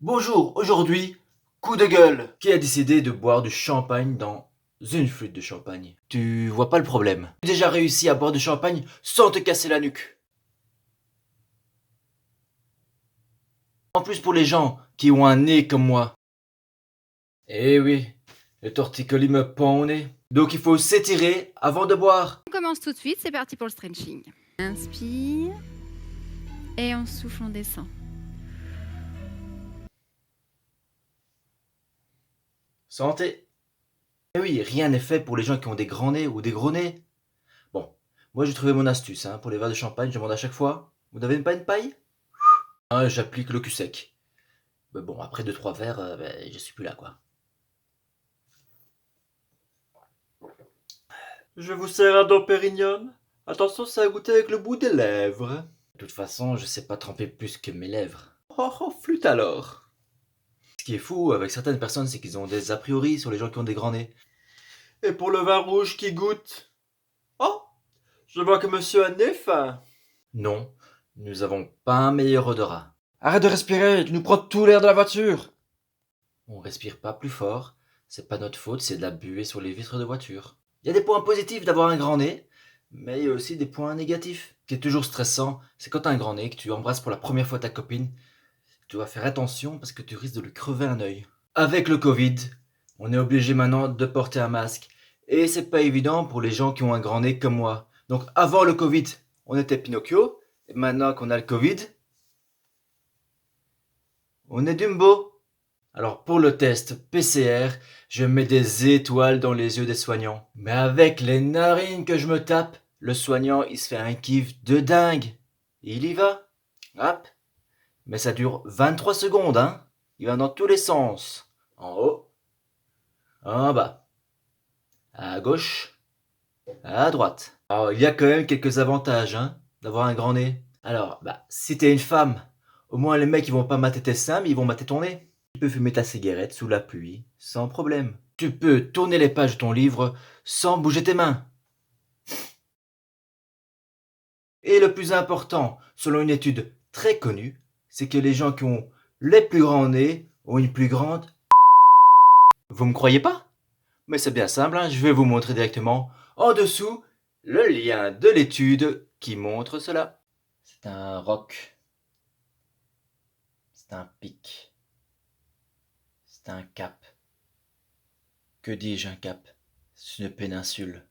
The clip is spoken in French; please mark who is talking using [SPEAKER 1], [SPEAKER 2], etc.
[SPEAKER 1] Bonjour, aujourd'hui, coup de gueule. Qui a décidé de boire du champagne dans une flûte de champagne? Tu vois pas le problème. Tu as déjà réussi à boire du champagne sans te casser la nuque. En plus pour les gens qui ont un nez comme moi. Eh oui, le torticolis me pend au nez. Donc il faut s'étirer avant de boire.
[SPEAKER 2] On commence tout de suite, c'est parti pour le stretching. Inspire et on souffle, on descend.
[SPEAKER 1] Santé. Eh oui, rien n'est fait pour les gens qui ont des grands nez ou des gros nez. Bon, moi j'ai trouvé mon astuce pour les verres de champagne, je demande à chaque fois. Vous n'avez pas une paille? J'applique le cul sec. Mais bon, après deux trois verres, je suis plus là quoi. Je vous sers un Dom Pérignon. Attention, c'est à goûter avec le bout des lèvres. De toute façon, je sais pas tremper plus que mes lèvres. Oh, oh, flûte alors. Ce qui est fou avec certaines personnes, c'est qu'ils ont des a priori sur les gens qui ont des grands nez. Et pour le vin rouge qui goûte? Oh, je vois que monsieur a nez fin. Non, nous avons pas un meilleur odorat. Arrête de respirer, tu nous prends tout l'air de la voiture. On respire pas plus fort, c'est pas notre faute, c'est de la buée sur les vitres de voiture. Il y a des points positifs d'avoir un grand nez, mais il y a aussi des points négatifs. Ce qui est toujours stressant, c'est quand t'as un grand nez, que tu embrasses pour la première fois ta copine, tu dois faire attention parce que tu risques de lui crever un œil. Avec le Covid, on est obligé maintenant de porter un masque. Et c'est pas évident pour les gens qui ont un grand nez comme moi. Donc avant le Covid, on était Pinocchio, et maintenant qu'on a le Covid, on est Dumbo. Alors pour le test PCR, je mets des étoiles dans les yeux des soignants. Mais avec les narines que je me tape, le soignant il se fait un kiff de dingue. Il y va. Hop. Mais ça dure 23 secondes, hein. Il va dans tous les sens. En haut, en bas, à gauche, à droite. Alors il y a quand même quelques avantages, d'avoir un grand nez. Alors, si t'es une femme, au moins les mecs ils vont pas mater tes seins, mais ils vont mater ton nez. Tu peux fumer ta cigarette sous la pluie, sans problème. Tu peux tourner les pages de ton livre sans bouger tes mains. Et le plus important, selon une étude très connue, c'est que les gens qui ont les plus grands nez ont une plus grande... Vous me croyez pas? Mais c'est bien simple, je vais vous montrer directement en dessous le lien de l'étude qui montre cela. C'est un roc. C'est un pic. C'est un cap. Que dis-je un cap? C'est une péninsule.